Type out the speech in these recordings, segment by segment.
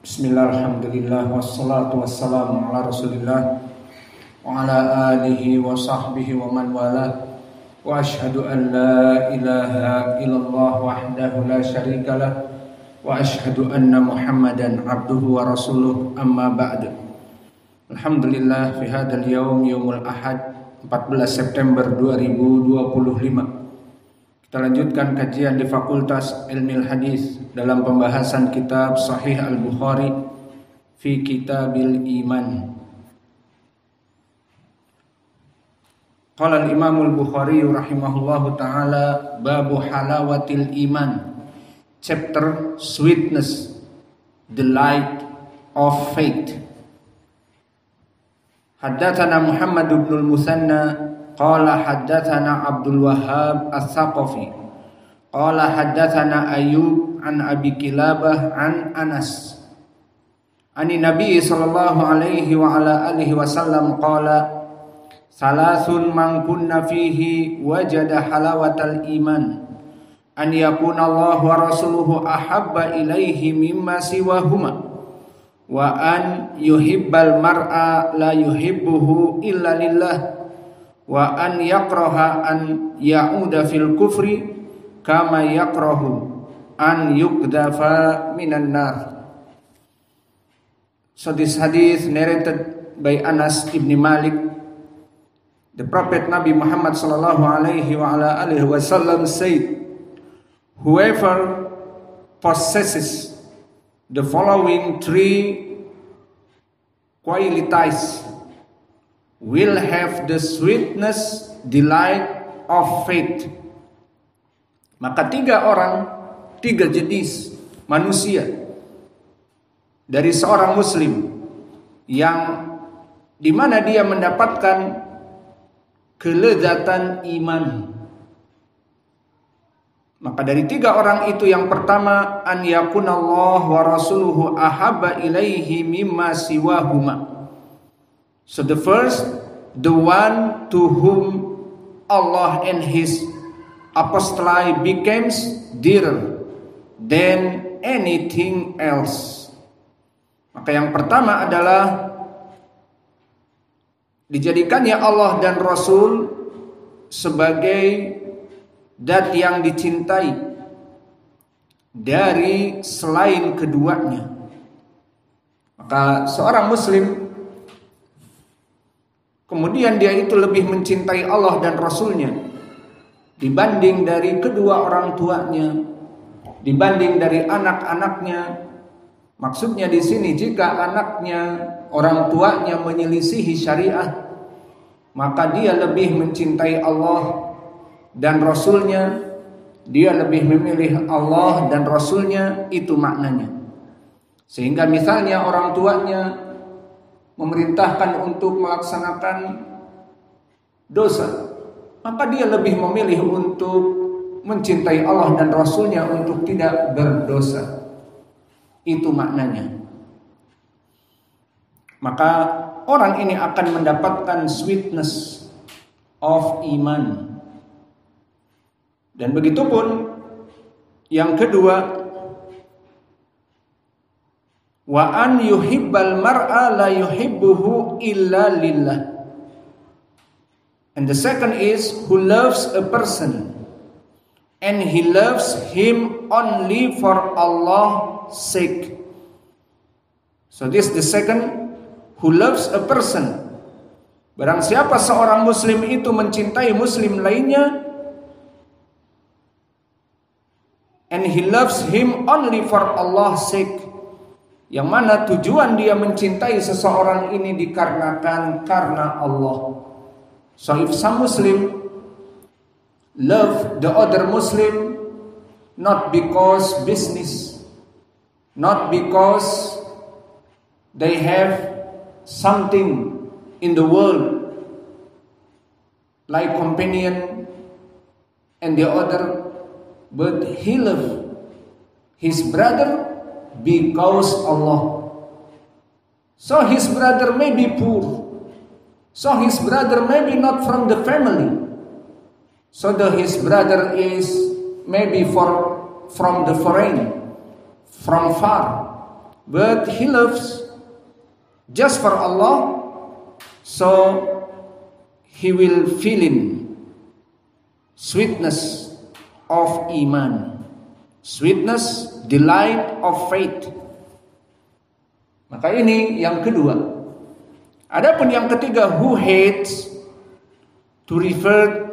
Bismillah, alhamdulillah, wassalatu wassalamu ala rasulillah wa ala alihi wa sahbihi wa man wala wa ashhadu an la ilaha illallah wahdahu la syarika lah wa ashhadu anna muhammadan abduhu wa rasuluh amma ba'du. Alhamdulillah, fi hadal yawm, yawmul ahad 14 September 2025. Kita lanjutkan kajian di Fakultas Ilmil Hadis dalam pembahasan kitab Sahih Al-Bukhari fi Kitabil Iman. Qala al-Imam Al-Bukhari rahimahullahu taala babu halawatil iman, chapter sweetness, the light of faith. Haddatsana Muhammad ibn al-Musanna qala haddatsana Abdul Wahhab As-Saqafi qala haddatsana Ayyub an Abi Kilabah an Anas ani Nabi sallallahu alaihi wa ala alihi wasallam qala salasun man kunna fihi wajada halawatal iman an yakuna Allah wa rasuluhu ahabba ilaihi mimma siwahuma wa an yuhibbal mar'a la yuhibbuhu illa lillah wa an yakraha an ya'uda fil kufri kama yakrahu an yukdafa minan nar. So this hadith narrated by Anas ibn Malik. The Prophet Nabi Muhammad sallallahu alaihi wa ala alihi wasallam said, whoever possesses the following three qualities will have the sweetness, delight of faith. Maka tiga jenis manusia dari seorang muslim yang dimana dia mendapatkan kelezatan iman. Maka dari tiga orang itu yang pertama, an yakunallahu wa rasuluhu ahabba ilaihi mimma siwahuma. So the first, the one to whom Allah and His apostolate becomes dearer than anything else. Maka yang pertama adalah dijadikannya Allah dan Rasul sebagai zat yang dicintai dari selain keduanya. Maka seorang muslim kemudian dia itu lebih mencintai Allah dan Rasulnya dibanding dari kedua orang tuanya, dibanding dari anak-anaknya. Maksudnya di sini jika anaknya, orang tuanya menyelisihi syariah, maka dia lebih mencintai Allah dan Rasulnya, dia lebih memilih Allah dan Rasulnya, itu maknanya. Sehingga misalnya orang tuanya memerintahkan untuk melaksanakan dosa, maka dia lebih memilih untuk mencintai Allah dan Rasulnya untuk tidak berdosa. Itu maknanya. Maka orang ini akan mendapatkan sweetness of iman. Dan begitu pun yang kedua, wa an yuhibbal mar'a la yuhibbuhu illa lillah. And the second is, who loves a person and he loves him only for Allah's sake. So this the second, who loves a person. Barang siapa seorang muslim itu mencintai muslim lainnya, and he loves him only for Allah's sake, yang mana tujuan dia mencintai seseorang ini dikarenakan karena Allah. So if some Muslim love the other Muslim not because business, not because they have something in the world like companion and the other, but he love his brother because Allah. So his brother may be poor, so his brother may be not from the family, so his brother is maybe from the foreign, from far, but he loves just for Allah, so he will feel in sweetness of iman, sweetness, delight of faith. Maka ini yang kedua. Adapun yang ketiga, who hates, to refer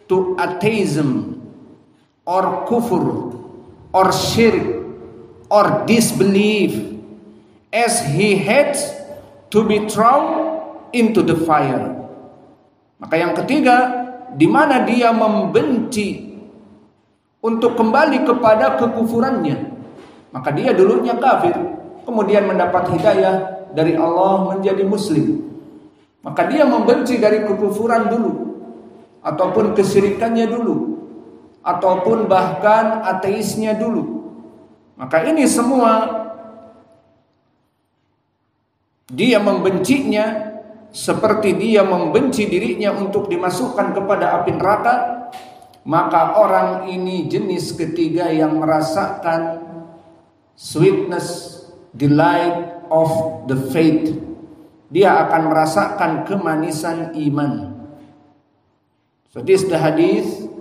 to atheism or kufur or shirk or disbelief, as he hates to be thrown into the fire. Maka yang ketiga, di mana dia membenci untuk kembali kepada kekufurannya, maka dia dulunya kafir, kemudian mendapat hidayah dari Allah menjadi muslim, maka dia membenci dari kekufuran dulu, ataupun kesyirikannya dulu, ataupun bahkan ateisnya dulu. Maka ini semua dia membencinya seperti dia membenci dirinya untuk dimasukkan kepada api neraka. Maka orang ini jenis ketiga yang merasakan sweetness, delight of the faith. Dia akan merasakan kemanisan iman. So this the hadith.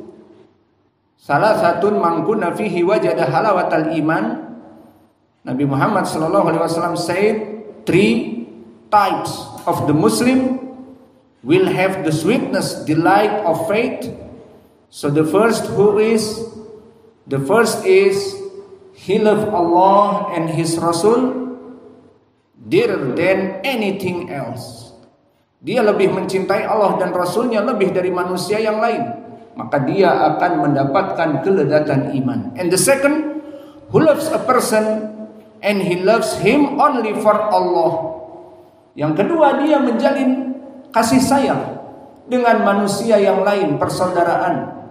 Salah satu mangkuna fihi wajada halawatal iman. Nabi Muhammad sallallahu alaihi wasallam said, 3 types of the Muslim will have the sweetness, delight of faith. So the first is he love Allah and His Rasul dearer than anything else. Dia lebih mencintai Allah dan Rasulnya lebih dari manusia yang lain. Maka dia akan mendapatkan keledatan iman. And the second, who loves a person and he loves him only for Allah. Yang kedua, dia menjalin kasih sayang dengan manusia yang lain, persaudaraan.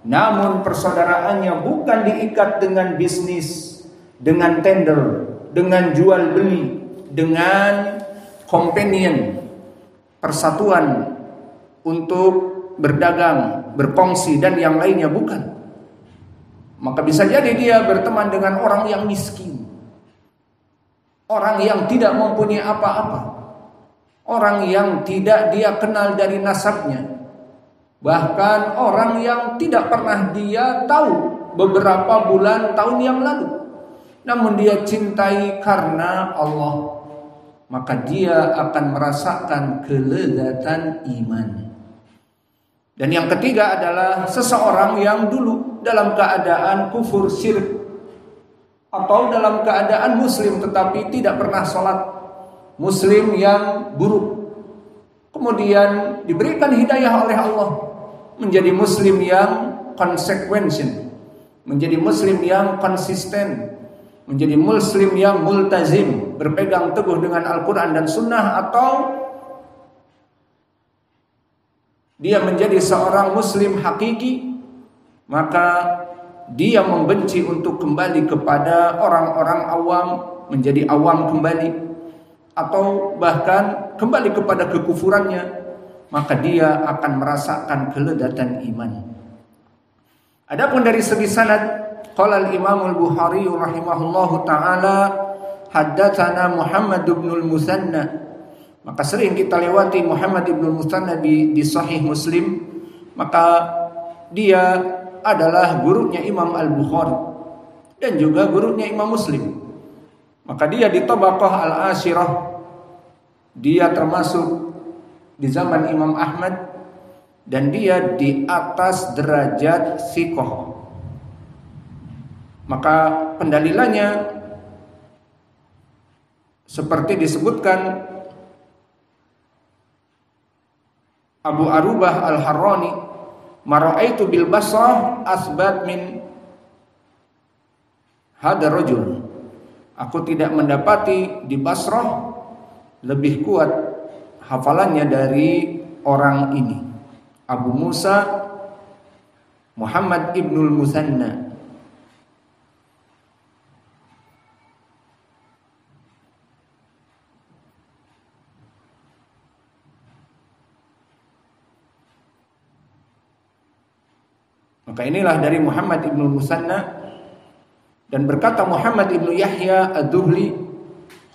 Namun persaudaraannya bukan diikat dengan bisnis, dengan tender, dengan jual beli, dengan companion, persatuan untuk berdagang, berkongsi dan yang lainnya, bukan. Maka bisa jadi dia berteman dengan orang yang miskin, orang yang tidak mempunyai apa-apa, orang yang tidak dia kenal dari nasabnya, bahkan orang yang tidak pernah dia tahu beberapa bulan, tahun yang lalu, namun dia cintai karena Allah. Maka dia akan merasakan kelezatan iman. Dan yang ketiga adalah seseorang yang dulu dalam keadaan kufur, syirik, atau dalam keadaan muslim tetapi tidak pernah sholat, muslim yang buruk, kemudian diberikan hidayah oleh Allah menjadi muslim yang consequential, menjadi muslim yang konsisten, menjadi muslim yang multazim, berpegang teguh dengan Al-Quran dan Sunnah, atau dia menjadi seorang muslim hakiki, maka dia membenci untuk kembali kepada orang-orang awam, menjadi awam kembali, atau bahkan kembali kepada kekufurannya, maka dia akan merasakan kelezatan iman. Adapun dari segi sanad, qala al-Imam al-Bukhari rahimahullahu taala, haddatsana Muhammad ibn al-Musanna. Maka sering kita lewati Muhammad ibn al-Musanna di Sahih Muslim, maka dia adalah gurunya Imam Al-Bukhari dan juga gurunya Imam Muslim. Maka dia di tabaqah al-ashirah, dia termasuk di zaman Imam Ahmad, dan dia di atas derajat thiqah. Maka pendalilannya seperti disebutkan Abu Arubah Al-Harrani, mara'aitu bil Basrah asbat min hadar rajul. Aku tidak mendapati di Basrah lebih kuat hafalannya dari orang ini, Abu Musa Muhammad ibnul Musanna. Maka inilah dari Muhammad ibn Musanna. Dan berkata Muhammad ibn Yahya ad-Duhli,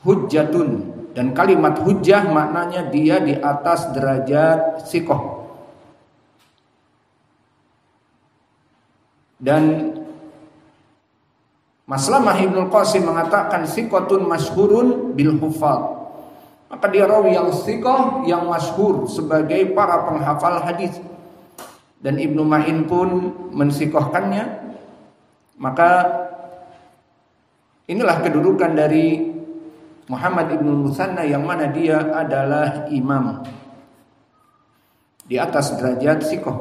hujjatun, dan kalimat hujjah maknanya dia di atas derajat siqah. Dan Maslamah Ibnul Qasim mengatakan siqatun masyhurun bil huffaz. Maka dia rawi yang siqah yang masyhur sebagai para penghafal hadis. Dan Ibnu Ma'in pun mensiqahkannya. Maka inilah kedudukan dari Muhammad Ibnul Musanna yang mana dia adalah imam di atas derajat siqah.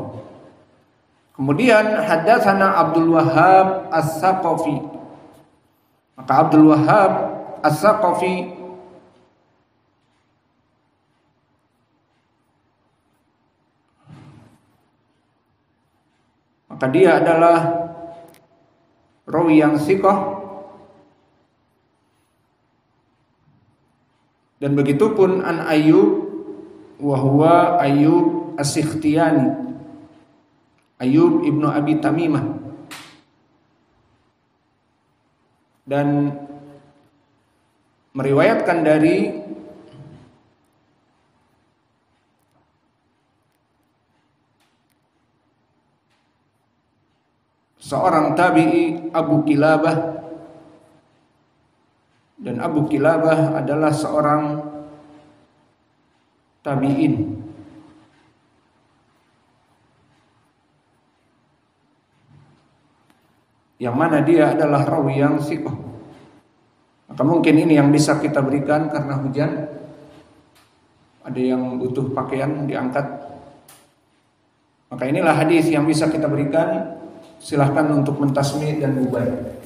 Kemudian haddatsana Abdul Wahhab As-Saqafi. Maka Abdul Wahhab As-Saqafi maka dia adalah rawi yang siqah. Dan begitu pun an Ayyub wa huwa Ayyub As-Sikhtiyani, Ayyub ibnu Abi Tamimah. Dan meriwayatkan dari seorang tabi'i Abu Kilabah. Dan Abu Kilabah adalah seorang tabi'in yang mana dia adalah rawi yang siqah. Maka mungkin ini yang bisa kita berikan karena hujan. Ada yang butuh pakaian diangkat. Maka inilah hadis yang bisa kita berikan. Silahkan untuk mentasmi dan bubar.